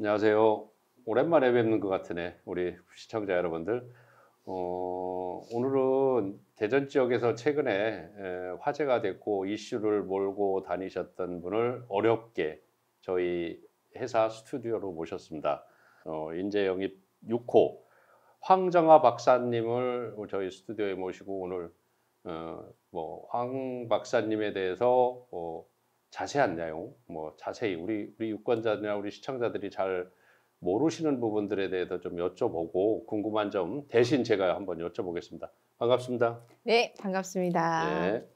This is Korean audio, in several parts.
안녕하세요. 오랜만에 뵙는 것 같으네, 우리 시청자 여러분들. 오늘은 대전 지역에서 최근에 화제가 됐고 이슈를 몰고 다니셨던 분을 어렵게 저희 회사 스튜디오로 모셨습니다. 인재 영입 6호 황정아 박사님을 저희 스튜디오에 모시고 오늘 황 박사님에 대해서 자세한 내용, 자세히 우리 유권자들이나 우리 시청자들이 잘 모르시는 부분들에 대해서 좀 여쭤보고 궁금한 점 대신 제가 한번 여쭤보겠습니다. 반갑습니다. 네, 반갑습니다. 예.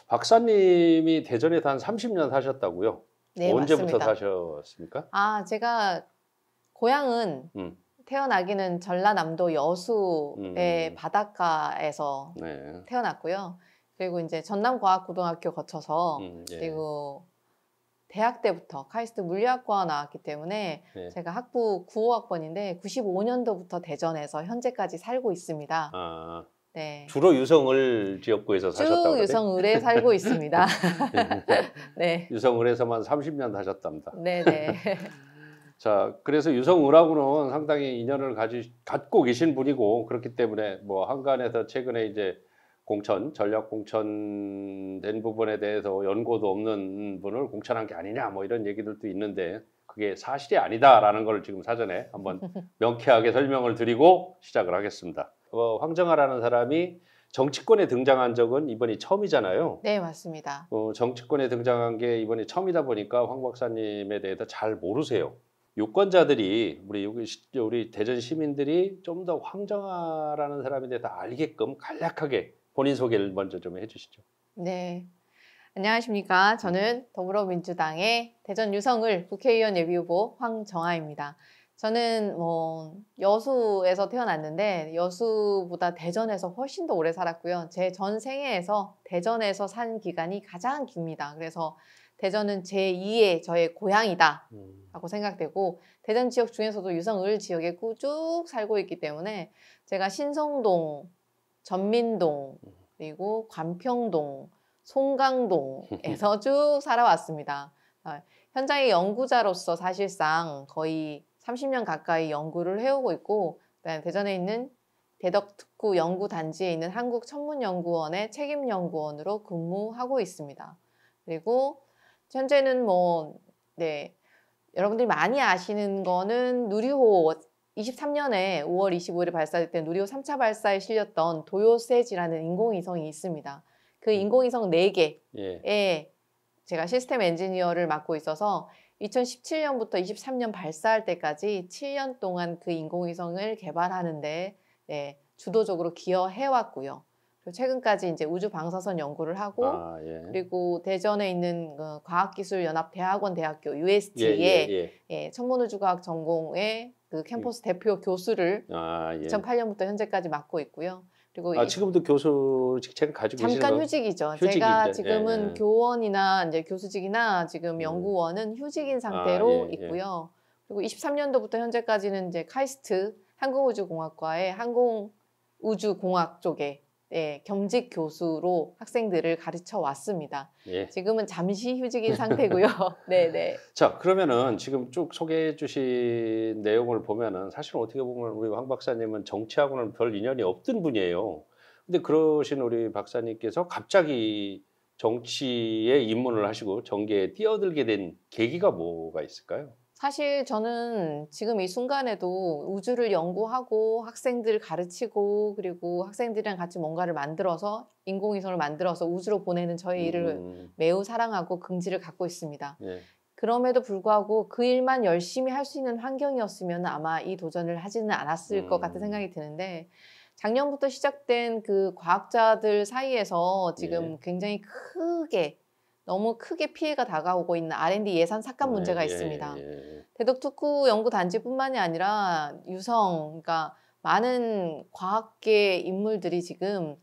박사님이 대전에서 한 30년 사셨다고요? 네, 언제부터 맞습니다. 사셨습니까? 제가 고향은 음, 태어나기는 전라남도 여수의 음, 바닷가에서 네. 태어났고요. 그리고 이제 전남과학고등학교 거쳐서 예, 그리고 대학 때부터 카이스트 물리학과 나왔기 때문에 예. 제가 학부 95학번인데 95년도부터 대전에서 현재까지 살고 있습니다. 아, 네. 주로 유성을 지역구에서 사셨다고 쭉 그러네. 유성을에 살고 있습니다. 네. 유성을에서만 30년 사셨답니다. 네네. 자, 그래서 유성을하고는 상당히 인연을 갖고 계신 분이고 그렇기 때문에 한간에서 최근에 이제 전략 공천된 부분에 대해서 연고도 없는 분을 공천한 게 아니냐 이런 얘기들도 있는데 그게 사실이 아니다라는 걸 지금 사전에 한번 명쾌하게 설명을 드리고 시작을 하겠습니다. 황정아라는 사람이 정치권에 등장한 적은 이번이 처음이잖아요. 네, 맞습니다. 정치권에 등장한 게 이번이 처음이다 보니까 황 박사님에 대해서 잘 모르세요. 유권자들이 우리 대전 시민들이 좀 더 황정아라는 사람에 대해서 알게끔 간략하게 본인 소개를 먼저 좀 해주시죠. 네. 안녕하십니까. 저는 더불어민주당의 대전 유성을 국회의원 예비후보 황정아입니다. 저는 여수에서 태어났는데 여수보다 대전에서 훨씬 더 오래 살았고요. 제 전 생애에서 대전에서 산 기간이 가장 깁니다. 그래서 대전은 제2의 저의 고향이다 라고 생각되고 대전 지역 중에서도 유성을 지역에 쭉 살고 있기 때문에 제가 신성동, 전민동, 그리고 관평동, 송강동에서 쭉 살아왔습니다. 현장의 연구자로서 사실상 거의 30년 가까이 연구를 해오고 있고 대전에 있는 대덕특구 연구단지에 있는 한국천문연구원의 책임연구원으로 근무하고 있습니다. 그리고 현재는 여러분들이 많이 아시는 거는 누리호 23년에 5월 25일에 발사됐던 누리호 3차 발사에 실렸던 도요세지라는 인공위성이 있습니다. 그 인공위성 4개에 제가 시스템 엔지니어를 맡고 있어서 2017년부터 23년 발사할 때까지 7년 동안 그 인공위성을 개발하는데 주도적으로 기여해왔고요. 그리고 최근까지 이제 우주 방사선 연구를 하고 그리고 대전에 있는 과학기술연합대학원 대학교 UST에 천문우주과학 전공의 그 캠퍼스 대표 교수를 2008년부터 현재까지 맡고 있고요. 그리고 지금도 교수 직책을 가지고 계시는 잠깐 거? 휴직이죠. 휴직이죠. 제가 지금은 교원이나 이제 교수직이나 지금 연구원은 휴직인 상태로 있고요. 그리고 23년도부터 현재까지는 이제 카이스트 항공우주공학과의 항공우주공학 쪽에 겸직 교수로 학생들을 가르쳐 왔습니다. 지금은 잠시 휴직인 상태고요. 네네. 자, 그러면은 지금 쭉 소개해 주신 내용을 보면은 사실 어떻게 보면 우리 황 박사님은 정치하고는 별 인연이 없던 분이에요. 근데 그러신 우리 박사님께서 갑자기 정치에 입문을 하시고 정계에 뛰어들게 된 계기가 뭐가 있을까요? 사실 저는 지금 이 순간에도 우주를 연구하고 학생들 가르치고 그리고 학생들이랑 같이 뭔가를 만들어서 인공위성을 만들어서 우주로 보내는 저의 일을 매우 사랑하고 긍지를 갖고 있습니다. 그럼에도 불구하고 그 일만 열심히 할 수 있는 환경이었으면 아마 이 도전을 하지는 않았을 것 같은 생각이 드는데 작년부터 시작된 그 과학자들 사이에서 지금 굉장히 너무 크게 피해가 다가오고 있는 R&D 예산 삭감 문제가 있습니다. 대덕특구 연구단지뿐만이 아니라 그러니까 많은 과학계 인물들이 지금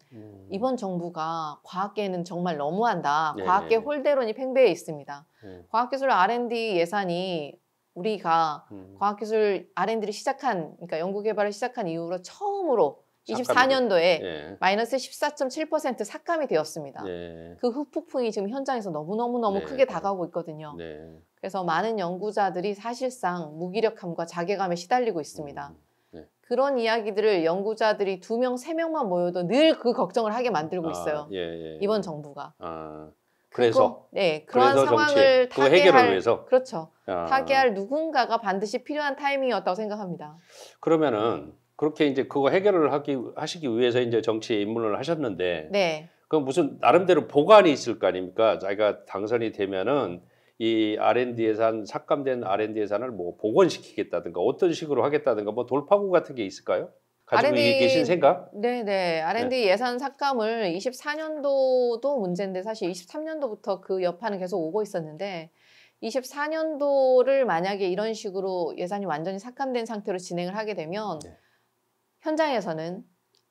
이번 정부가 과학계는 정말 너무한다. 과학계 홀대론이 팽배해 있습니다. 과학기술 R&D 예산이 우리가 과학기술 R&D를 그러니까 연구개발을 시작한 이후로 처음으로 24년도에 예. 마이너스 14.7% 삭감이 되었습니다. 예. 그 후폭풍이 지금 현장에서 너무너무 네. 크게 다가오고 있거든요. 네. 그래서 많은 연구자들이 사실상 무기력함과 자괴감에 시달리고 있습니다. 네. 그런 이야기들을 연구자들이 2명, 3명만 모여도 늘 그 걱정을 하게 만들고 있어요. 예. 이번 정부가. 그래서 네, 그러한 그래서 상황을 그 해결을 위해서 그렇죠. 타개할 누군가가 반드시 필요한 타이밍이었다고 생각합니다. 그러면은 그렇게 이제 그거 해결을 하시기 위해서 이제 정치에 입문을 하셨는데, 네. 그럼 무슨 나름대로 보관이 있을 거 아닙니까? 자기가 당선이 되면은 이 R&D 예산, 삭감된 R&D 예산을 뭐 복원시키겠다든가 어떤 식으로 하겠다든가 뭐 돌파구 같은 게 있을까요? 가지고 계신 생각? 네네. R&D 예산 삭감을 24년도도 문제인데 사실 23년도부터 그 여파는 계속 오고 있었는데 24년도를 만약에 이런 식으로 예산이 완전히 삭감된 상태로 진행을 하게 되면 네. 현장에서는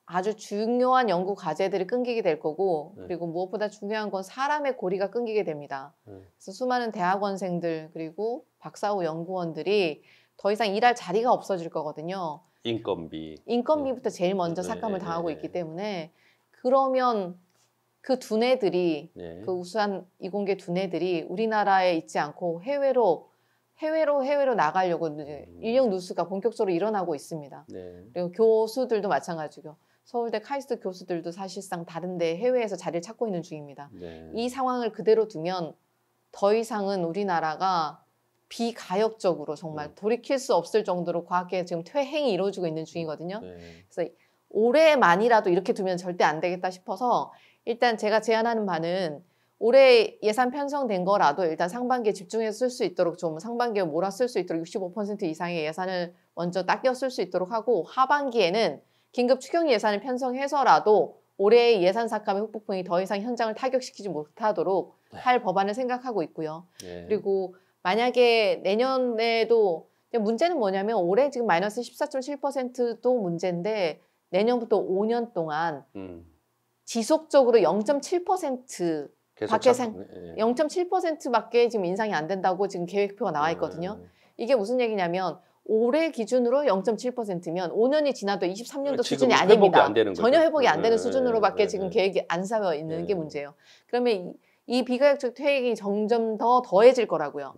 아주 중요한 연구 과제들이 끊기게 될 거고 그리고 무엇보다 중요한 건 사람의 고리가 끊기게 됩니다. 그래서 수많은 대학원생들 그리고 박사후 연구원들이 더 이상 일할 자리가 없어질 거거든요. 인건비부터 제일 먼저 삭감을 당하고 있기 때문에 그러면 그 두뇌들이 그 우수한 이공계 두뇌들이 우리나라에 있지 않고 해외로 나가려고 인력 누수가 본격적으로 일어나고 있습니다. 그리고 교수들도 마찬가지고 서울대 카이스트 교수들도 사실상 다른데 해외에서 자리를 찾고 있는 중입니다. 이 상황을 그대로 두면 더 이상은 우리나라가 비가역적으로 정말 돌이킬 수 없을 정도로 과학계에 지금 퇴행이 이루어지고 있는 중이거든요. 그래서 올해만이라도 이렇게 두면 절대 안 되겠다 싶어서 일단 제가 제안하는 바는 올해 예산 편성된 거라도 일단 상반기에 집중해서 쓸 수 있도록 좀 상반기에 몰아 쓸 수 있도록 65% 이상의 예산을 먼저 닦여 쓸 수 있도록 하고 하반기에는 긴급 추경 예산을 편성해서라도 올해의 예산 삭감의 후폭풍이 더 이상 현장을 타격시키지 못하도록 할 법안을 생각하고 있고요. 그리고 만약에 내년에도 문제는 뭐냐면 올해 지금 마이너스 14.7%도 문제인데 내년부터 5년 동안 지속적으로 0.7% 밖에 0.7%밖에 지금 인상이 안 된다고 지금 계획표가 나와 있거든요. 이게 무슨 얘기냐면 올해 기준으로 0.7%면 5년이 지나도 23년도 수준이 아닙니다. 전혀 회복이 안 되는 수준으로밖에 지금 계획이 안 세워 있는 게 문제예요. 그러면 이 비가역적 퇴행이 점점 더 더해질 거라고요.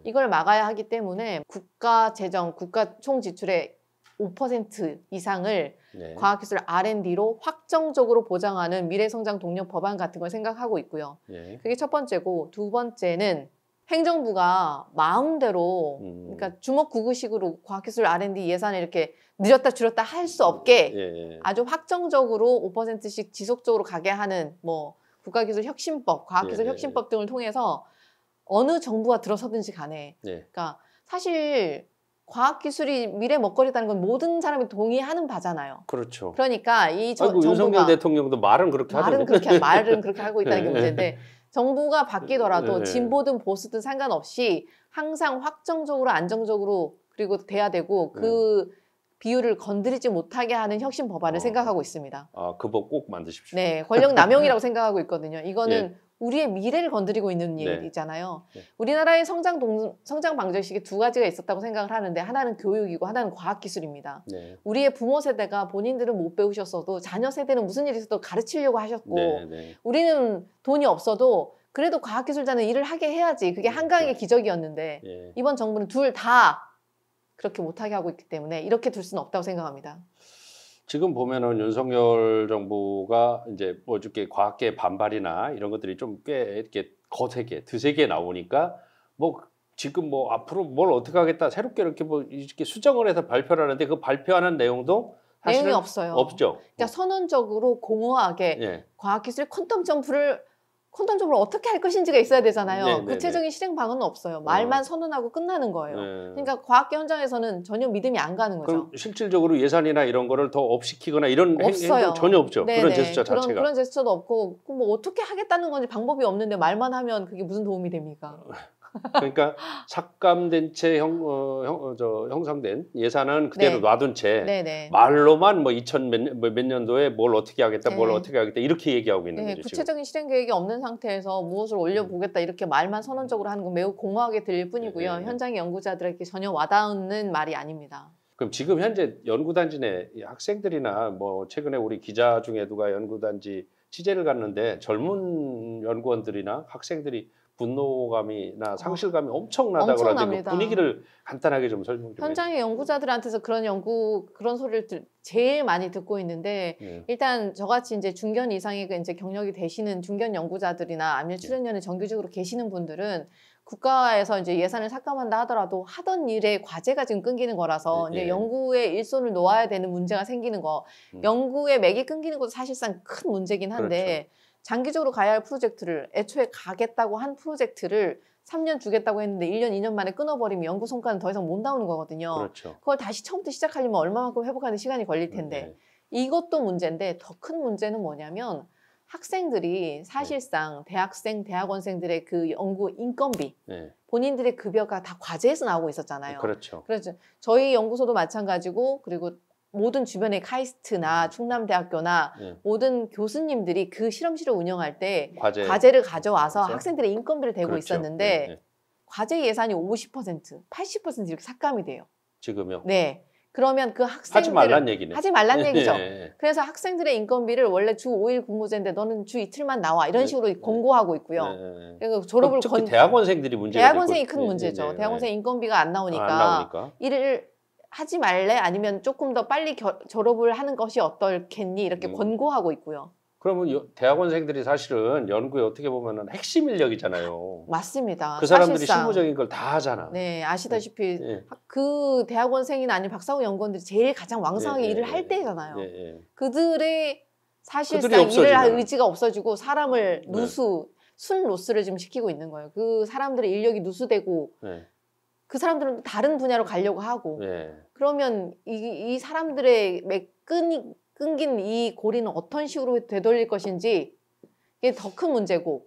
이걸 막아야 하기 때문에 국가 재정, 국가 총 지출의 5% 이상을 과학기술 R&D로 확정적으로 보장하는 미래성장 동력 법안 같은 걸 생각하고 있고요. 그게 첫 번째고 두 번째는 행정부가 마음대로 그러니까 주먹구구식으로 과학기술 R&D 예산을 이렇게 늘렸다 줄였다 할 수 없게 아주 확정적으로 5%씩 지속적으로 가게 하는 뭐 국가기술혁신법, 과학기술혁신법 등을 통해서 어느 정부가 들어서든지 간에 그러니까 사실 과학기술이 미래 먹거리다는 건 모든 사람이 동의하는 바잖아요. 그렇죠. 그러니까 정부가 윤석열 대통령도 말은 그렇게 하던데. 말은 그렇게 하고 있다는 게 문제인데 정부가 바뀌더라도 진보든 보수든 상관없이 항상 확정적으로 안정적으로 그리고 돼야 되고 그 비율을 건드리지 못하게 하는 혁신 법안을 생각하고 있습니다. 그 법 꼭 만드십시오. 네, 권력 남용이라고 생각하고 있거든요. 이거는 우리의 미래를 건드리고 있는 얘기잖아요. 우리나라의 성장 방정식이 두 가지가 있었다고 생각을 하는데 하나는 교육이고 하나는 과학기술입니다. 우리의 부모 세대가 본인들은 못 배우셨어도 자녀 세대는 무슨 일이 있어도 가르치려고 하셨고 우리는 돈이 없어도 그래도 과학기술자는 일을 하게 해야지. 그게 한강의 기적이었는데 이번 정부는 둘 다 그렇게 못하게 하고 있기 때문에 이렇게 둘 수는 없다고 생각합니다. 지금 보면은 윤석열 정부가 이제 뭐 이렇게 과학계 반발이나 이런 것들이 좀 꽤 이렇게 거세게 드세게 나오니까 뭐 지금 뭐 앞으로 뭘 어떻게 하겠다 새롭게 이렇게 뭐 이렇게 수정을 해서 발표를 하는데 그 발표하는 내용도 사실은 내용이 없어요. 없죠. 그러니까 선언적으로 공허하게 과학기술 퀀텀 점프를 어떻게 할 것인지가 있어야 되잖아요. 구체적인 실행 방안은 없어요. 말만 선언하고 끝나는 거예요. 그러니까 과학계 현장에서는 전혀 믿음이 안 가는 거죠. 그럼 실질적으로 예산이나 이런 거를 더 업시키거나 이런 행동 전혀 없죠. 그런 제스처 자체가. 그런 제스처도 없고 뭐 어떻게 하겠다는 건지 방법이 없는데 말만 하면 그게 무슨 도움이 됩니까? 그러니까 삭감된 채 형성된 예산은 그대로 놔둔 채 말로만 뭐 2000 몇 년도에 뭘 어떻게 하겠다, 뭘 어떻게 하겠다 이렇게 얘기하고 있는 거죠. 구체적인 실행 계획이 없는 상태에서 무엇을 올려보겠다 이렇게 말만 선언적으로 하는 건 매우 공허하게 들릴 뿐이고요. 현장의 연구자들에게 전혀 와닿는 말이 아닙니다. 그럼 지금 현재 연구단지 내 학생들이나 뭐 최근에 우리 기자 중에 누가 연구단지 취재를 갔는데 젊은 연구원들이나 학생들이 분노감이나 상실감이 엄청나다고 그러는데 그 엄청납니다. 분위기를 간단하게 좀 설명 좀 해주세요. 현장의 연구자들한테서 그런 소리를 제일 많이 듣고 있는데 네. 일단 저같이 이제 중견 이상의 이제 경력이 되시는 중견 연구자들이나 아니면 네. 출연연에 정규직으로 계시는 분들은 국가에서 이제 예산을 삭감한다 하더라도 하던 일에 과제가 지금 끊기는 거라서 네, 이제 네. 연구에 일손을 놓아야 되는 문제가 생기는 거. 연구에 맥이 끊기는 것도 사실상 큰 문제긴 한데 장기적으로 가야 할 프로젝트를 애초에 가겠다고 한 프로젝트를 3년 주겠다고 했는데 1년, 2년 만에 끊어버리면 연구 성과는 더 이상 못 나오는 거거든요. 그렇죠. 그걸 다시 처음부터 시작하려면 얼마만큼 회복하는 시간이 걸릴 텐데 이것도 문제인데 더 큰 문제는 뭐냐면 학생들이 사실상 대학생, 대학원생들의 그 연구 인건비 네. 본인들의 급여가 다 과제에서 나오고 있었잖아요. 그렇죠. 그래서 저희 연구소도 마찬가지고 그리고 모든 주변의 카이스트나 충남대학교나 네. 모든 교수님들이 그 실험실을 운영할 때 과제를 가져와서 그래서? 학생들의 인건비를 대고 그렇죠. 있었는데 네, 네. 과제 예산이 50%, 80% 이렇게 삭감이 돼요. 지금요? 네. 그러면 그 학생들 하지 말란 얘기네. 하지 말란 네, 얘기죠. 네. 그래서 학생들의 인건비를 원래 주 5일 근무제인데 너는 주 이틀만 나와 이런 네, 식으로 네. 권고하고 있고요. 네. 그래서 졸업을 특히 대학원생들이 문제가 대학원생이 되고, 큰 문제죠. 네, 네, 대학원생 네. 인건비가 안 나오니까, 안 나오니까. 일을 하지 말래? 아니면 조금 더 빨리 졸업을 하는 것이 어떻겠니? 이렇게 권고하고 있고요. 그러면 대학원생들이 사실은 연구에 어떻게 보면 핵심 인력이잖아요. 맞습니다. 그 사람들이 사실상. 실무적인 걸 다 하잖아. 네, 아시다시피 네. 그 대학원생이나 아니면 박사후 연구원들이 제일 가장 왕성하게 네, 일을 네, 할 때잖아요. 네. 그들의 사실상 그들이 일을 할 없어지잖아. 의지가 없어지고 사람을 네. 순로스를 지금 시키고 있는 거예요. 그 사람들의 인력이 누수되고 네. 그 사람들은 다른 분야로 가려고 하고 네. 그러면 이 사람들의 끊긴 이 고리는 어떤 식으로 되돌릴 것인지 이게 더 큰 문제고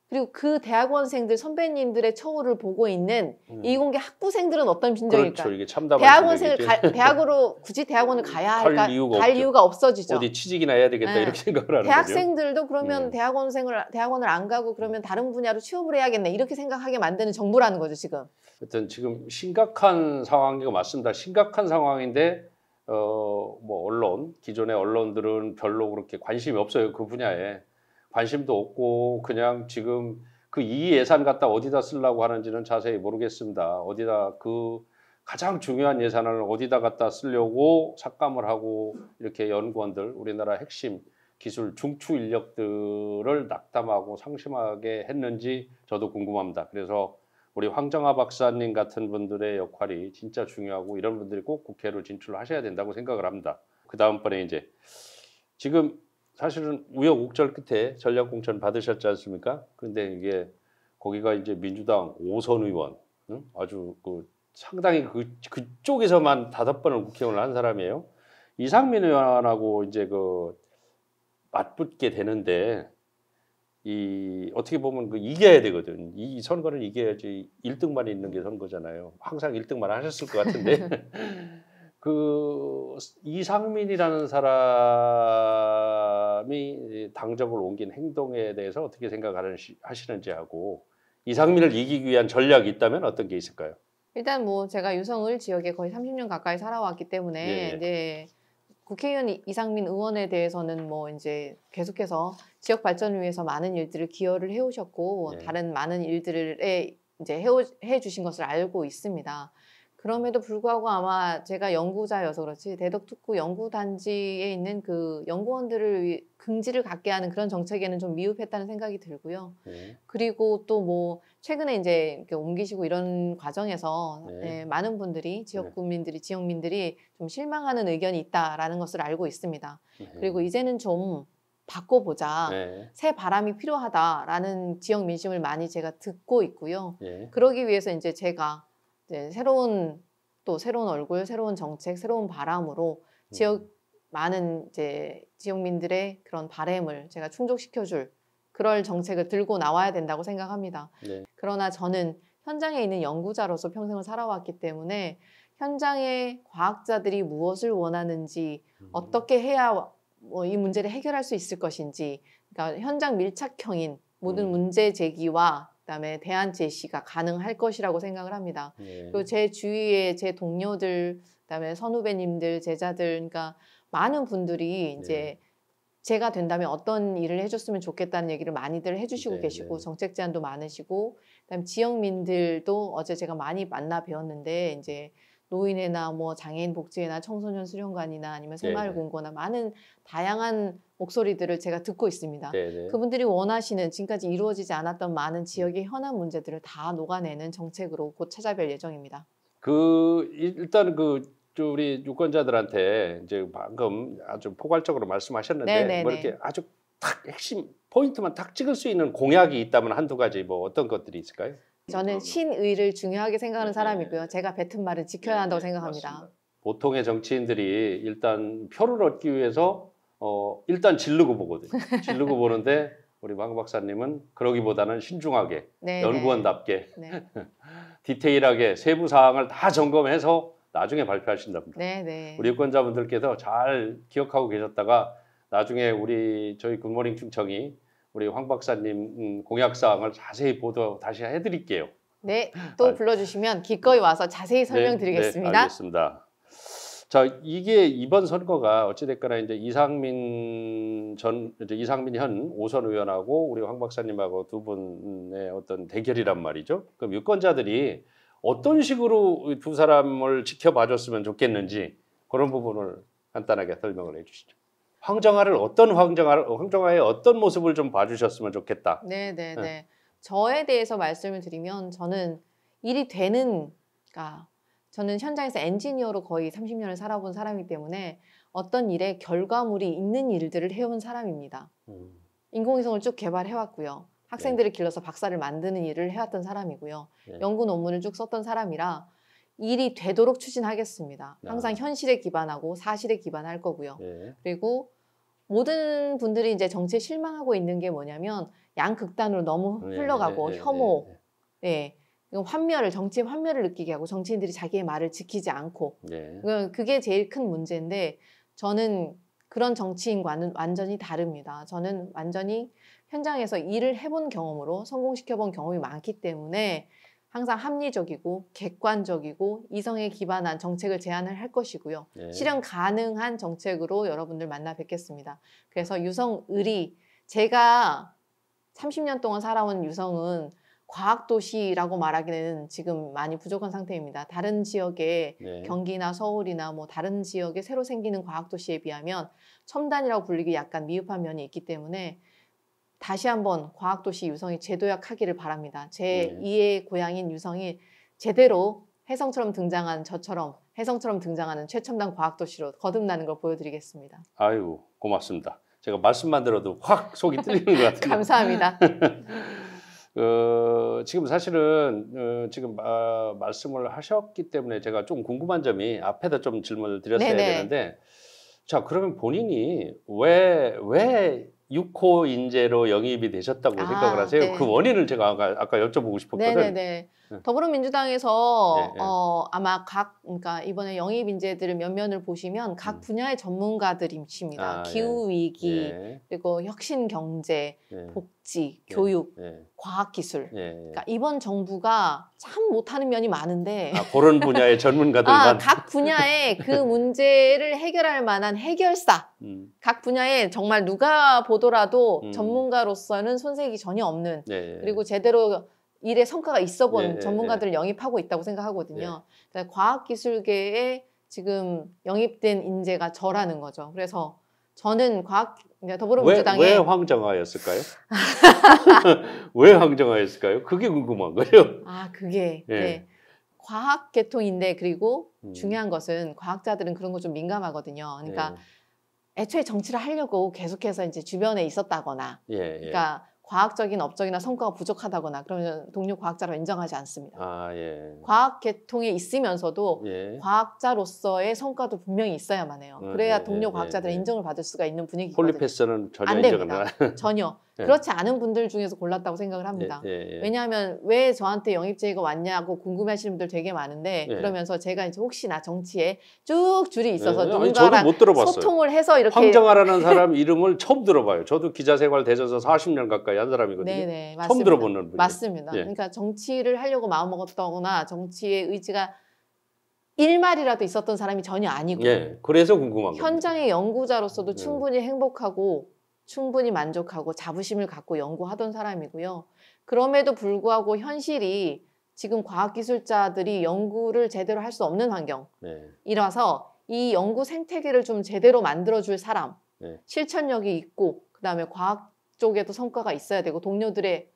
그리고 그 대학원생들 선배님들의 처우를 보고 있는 이공계 학부생들은 어떤 심정일까요? 그렇죠. 이게 참담한 대학원생을 대학으로 굳이 대학원을 가야 할까? 갈 이유가 없어지죠. 어디 취직이나 해야 되겠다 네. 이렇게 생각을 하는 대학생들도 그러면 대학원을 안 가고 그러면 다른 분야로 취업을 해야겠네 이렇게 생각하게 만드는 정부라는 거죠 지금. 하여튼 지금 심각한 상황이고 맞습니다. 심각한 상황인데 뭐 언론 기존의 언론들은 별로 그렇게 관심이 없어요. 그 분야에 관심도 없고 그냥 지금 그 이 예산 갖다 어디다 쓰려고 하는지는 자세히 모르겠습니다. 어디다 그 가장 중요한 예산을 어디다 갖다 쓰려고 삭감을 하고 이렇게 연구원들 우리나라 핵심 기술 중추 인력들을 낙담하고 상심하게 했는지 저도 궁금합니다. 그래서 우리 황정아 박사님 같은 분들의 역할이 진짜 중요하고 이런 분들이 꼭 국회로 진출하셔야 된다고 생각을 합니다. 그 다음번에 이제 지금 사실은 우여곡절 끝에 전략공천 받으셨지 않습니까? 그런데 이게 거기가 이제 민주당 5선 의원, 아주 그 상당히 그쪽에서만 5번을 국회의원을 한 사람이에요. 이상민 의원하고 이제 그 맞붙게 되는데 이 어떻게 보면 그 이겨야 되거든. 이 선거를 이겨야지 1등만 있는 게 선거잖아요. 항상 1등만 하셨을 것 같은데 그 이상민이라는 사람이 당적을 옮긴 행동에 대해서 어떻게 생각하시는지 하고 이상민을 이기기 위한 전략이 있다면 어떤 게 있을까요? 일단 뭐 제가 유성을 지역에 거의 30년 가까이 살아왔기 때문에 이제 국회의원 이상민 의원에 대해서는 뭐 이제 계속해서 지역 발전을 위해서 많은 일들을 기여를 해오셨고 다른 많은 일들에 이제 해주신 것을 알고 있습니다. 그럼에도 불구하고 아마 제가 연구자여서 그렇지 대덕특구 연구단지에 있는 그 연구원들을 긍지를 갖게 하는 그런 정책에는 좀 미흡했다는 생각이 들고요. 그리고 또 뭐 최근에 이제 이렇게 옮기시고 이런 과정에서 많은 분들이 지역민들이 좀 실망하는 의견이 있다라는 것을 알고 있습니다. 그리고 이제는 좀 바꿔보자. 새 바람이 필요하다라는 지역 민심을 많이 제가 듣고 있고요. 그러기 위해서 이제 제가 새로운 얼굴, 새로운 정책, 새로운 바람으로 많은 이제 지역민들의 그런 바램을 제가 충족시켜줄 그럴 정책을 들고 나와야 된다고 생각합니다. 그러나 저는 현장에 있는 연구자로서 평생을 살아왔기 때문에 현장의 과학자들이 무엇을 원하는지 어떻게 해야 뭐 이 문제를 해결할 수 있을 것인지 그러니까 현장 밀착형인 모든 문제 제기와 그다음에 대안 제시가 가능할 것이라고 생각을 합니다. 그리고 제 주위에 제 동료들 그다음에 선후배님들, 제자들, 그러니까 많은 분들이 이제 네. 제가 된다면 어떤 일을 해줬으면 좋겠다는 얘기를 많이들 해주시고 네, 계시고 네. 정책 제안도 많으시고 그다음에 지역민들도 어제 제가 많이 만나 뵈었는데 이제 노인회나 뭐 장애인 복지회나 청소년 수련관이나 아니면 네, 네. 새마을공고나 많은 다양한 목소리들을 제가 듣고 있습니다. 네, 네. 그분들이 원하시는 지금까지 이루어지지 않았던 많은 지역의 현안 문제들을 다 녹아내는 정책으로 곧 찾아뵐 예정입니다. 일단 우리 유권자들한테 이제 방금 아주 포괄적으로 말씀하셨는데 뭐 네네네. 이렇게 아주 탁 핵심 포인트만 탁 찍을 수 있는 공약이 있다면 한두 가지 뭐 어떤 것들이 있을까요? 저는 신의를 중요하게 생각하는 사람이고요. 제가 뱉은 말은 지켜야 한다고 생각합니다. 보통의 정치인들이 일단 표를 얻기 위해서 일단 지르고 보거든요. 지르고 보는데 우리 황 박사님은 그러기보다는 신중하게 네, 연구원답게 네. 디테일하게 세부 사항을 다 점검해서 나중에 발표하신답니다. 네, 네. 우리 유권자분들께서 잘 기억하고 계셨다가 나중에 저희 굿모닝 충청이 우리 황 박사님 공약 사항을 자세히 보도 다시 해드릴게요. 네, 또 아, 불러주시면 기꺼이 와서 자세히 설명드리겠습니다. 네, 알겠습니다. 자, 이게 이번 선거가 어찌됐거나 이제 이제 이상민 현 5선 의원하고 우리 황 박사님하고 두 분의 어떤 대결이란 말이죠. 그럼 유권자들이 어떤 식으로 두 사람을 지켜봐줬으면 좋겠는지 그런 부분을 간단하게 설명을 해주시죠. 황정아의 어떤 모습을 좀 봐주셨으면 좋겠다. 네, 네, 네. 네. 저에 대해서 말씀을 드리면 저는 일이 되는, 그러니까 저는 현장에서 엔지니어로 거의 30년을 살아본 사람이기 때문에 어떤 일에 결과물이 있는 일들을 해온 사람입니다. 인공위성을 쭉 개발해왔고요. 학생들을 길러서 박사를 만드는 일을 해왔던 사람이고요. 네. 연구 논문을 쭉 썼던 사람이라 일이 되도록 추진하겠습니다. 항상 현실에 기반하고 사실에 기반할 거고요. 네. 그리고 모든 분들이 이제 정치에 실망하고 있는 게 뭐냐면 양극단으로 너무 흘러가고 혐오, 정치의 환멸을 느끼게 하고 정치인들이 자기의 말을 지키지 않고 그게 제일 큰 문제인데 저는 그런 정치인과는 완전히 다릅니다. 저는 완전히 현장에서 일을 해본 경험으로 성공시켜본 경험이 많기 때문에 항상 합리적이고 객관적이고 이성에 기반한 정책을 제안을 할 것이고요. 실현 가능한 정책으로 여러분들 만나 뵙겠습니다. 그래서 유성을이 제가 30년 동안 살아온 유성은 과학도시라고 말하기는 지금 많이 부족한 상태입니다. 다른 지역의 경기나 서울이나 뭐 다른 지역에 새로 생기는 과학도시에 비하면 첨단이라고 불리기 약간 미흡한 면이 있기 때문에 다시 한번 과학도시 유성이 재도약하기를 바랍니다. 제 2의 고향인 유성이 제대로 혜성처럼 등장한 저처럼 혜성처럼 등장하는 최첨단 과학도시로 거듭나는 걸 보여드리겠습니다. 아유, 고맙습니다. 제가 말씀만 들어도 확 속이 뚫리는 것 같아요. 감사합니다. 지금 사실은 지금 말씀을 하셨기 때문에 제가 좀 궁금한 점이 앞에다 좀 질문을 드렸어야 되는데 자, 그러면 본인이 왜 6호 인재로 영입이 되셨다고 생각을 하세요? 네. 그 원인을 제가 아까 여쭤보고 싶었거든요. 네네네. 더불어민주당에서 아마 그러니까 이번에 영입 인재들을 몇 면을 보시면 각 분야의 전문가들이십니다. 기후위기, 그리고 혁신경제, 복지, 교육, 과학기술. 그러니까 이번 정부가 참 못하는 면이 많은데 그런 분야의 전문가들만 각 분야의 그 문제를 해결할 만한 해결사 각 분야에 정말 누가 보더라도 전문가로서는 손색이 전혀 없는 그리고 제대로 일에 성과가 있어 본 전문가들을 영입하고 있다고 생각하거든요. 그러니까 과학기술계에 지금 영입된 인재가 저라는 거죠. 그래서 저는 더불어민주당에 왜 황정아였을까요? 왜 황정아였을까요? 그게 궁금한 거예요. 그게 과학 계통인데 그리고 중요한 것은 과학자들은 그런 거 좀 민감하거든요. 그러니까 애초에 정치를 하려고 계속해서 이제 주변에 있었다거나, 그러니까 과학적인 업적이나 성과가 부족하다거나 그러면 동료 과학자로 인정하지 않습니다. 과학 계통에 있으면서도 과학자로서의 성과도 분명히 있어야만 해요. 그래야 동료 과학자들의 인정을 받을 수가 있는 분위기거든요. 폴리패스는 전혀 안 됩니다. 전혀. 그렇지 않은 분들 중에서 골랐다고 생각을 합니다. 왜냐하면 왜 저한테 영입 제의가 왔냐고 궁금해하시는 분들 되게 많은데 그러면서 제가 이제 혹시나 정치에 쭉 줄이 있어서 누군가랑 못 들어봤어요. 소통을 해서 이렇게 황정아라는 사람 이름을 처음 들어봐요. 저도 기자 생활 되져서 40년 가까이 한 사람이거든요. 맞습니다. 처음 들어보는 분이에요. 맞습니다. 그러니까 정치를 하려고 마음먹었다거나 정치의 의지가 일말이라도 있었던 사람이 전혀 아니고 예, 그래서 궁금한 겁니다. 현장의 연구자로서도 충분히 행복하고 충분히 만족하고 자부심을 갖고 연구하던 사람이고요. 그럼에도 불구하고 현실이 지금 과학기술자들이 연구를 제대로 할 수 없는 환경이라서 이 연구 생태계를 좀 제대로 만들어줄 사람, 실천력이 있고 그다음에 과학 쪽에도 성과가 있어야 되고 동료들의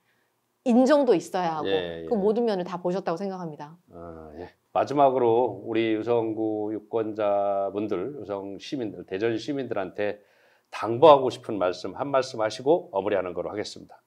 인정도 있어야 하고 그 모든 면을 다 보셨다고 생각합니다. 마지막으로 우리 유성구 유권자분들, 유성 시민들, 대전 시민들한테 당부하고 싶은 말씀 한 말씀 하시고 마무리하는 거로 하겠습니다.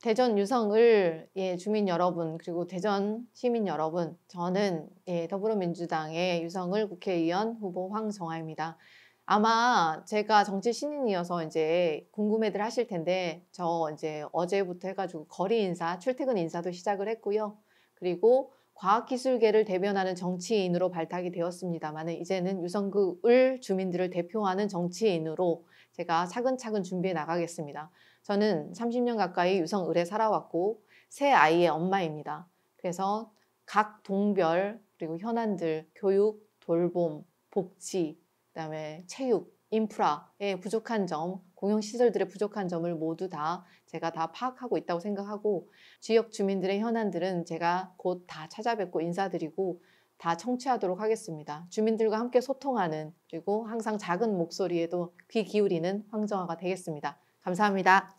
대전 유성을 주민 여러분 그리고 대전 시민 여러분, 저는 더불어민주당의 유성을 국회의원 후보 황정아입니다. 아마 제가 정치 신인이어서 이제 궁금해들 하실 텐데 저 이제 어제부터 해가지고 거리 인사, 출퇴근 인사도 시작을 했고요. 그리고 과학기술계를 대변하는 정치인으로 발탁이 되었습니다만 이제는 유성구을 주민들을 대표하는 정치인으로 제가 차근차근 준비해 나가겠습니다. 저는 30년 가까이 유성을에 살아왔고 세 아이의 엄마입니다. 그래서 각 동별 그리고 현안들, 교육, 돌봄, 복지, 그다음에 체육, 인프라의 부족한 점, 공용시설들의 부족한 점을 모두 다 제가 다 파악하고 있다고 생각하고 지역 주민들의 현안들은 제가 곧 다 찾아뵙고 인사드리고 다 청취하도록 하겠습니다. 주민들과 함께 소통하는 그리고 항상 작은 목소리에도 귀 기울이는 황정아가 되겠습니다. 감사합니다.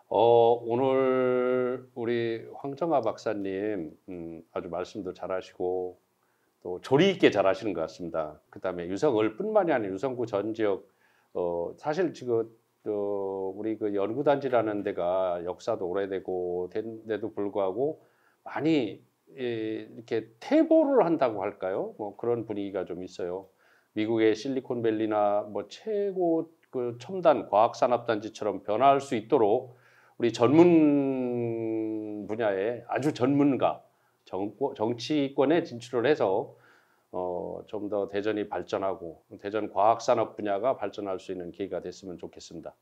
오늘 우리 황정아 박사님 아주 말씀도 잘하시고 또 조리 있게 잘하시는 것 같습니다. 그다음에 유성을뿐만이 아니라 유성구 전 지역 사실 지금 우리 그 연구단지라는 데가 역사도 오래되고 된데도 불구하고 많이 이렇게 퇴보를 한다고 할까요? 뭐 그런 분위기가 좀 있어요. 미국의 실리콘밸리나 뭐 최고 그 첨단 과학산업단지처럼 변화할 수 있도록 우리 전문 분야의 아주 전문가, 정치권에 진출을 해서 좀 더 대전이 발전하고 대전 과학산업 분야가 발전할 수 있는 기회가 됐으면 좋겠습니다.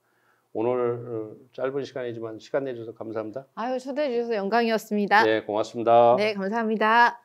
오늘 짧은 시간이지만 시간 내주셔서 감사합니다. 아유, 초대해 주셔서 영광이었습니다. 네, 고맙습니다. 네, 감사합니다.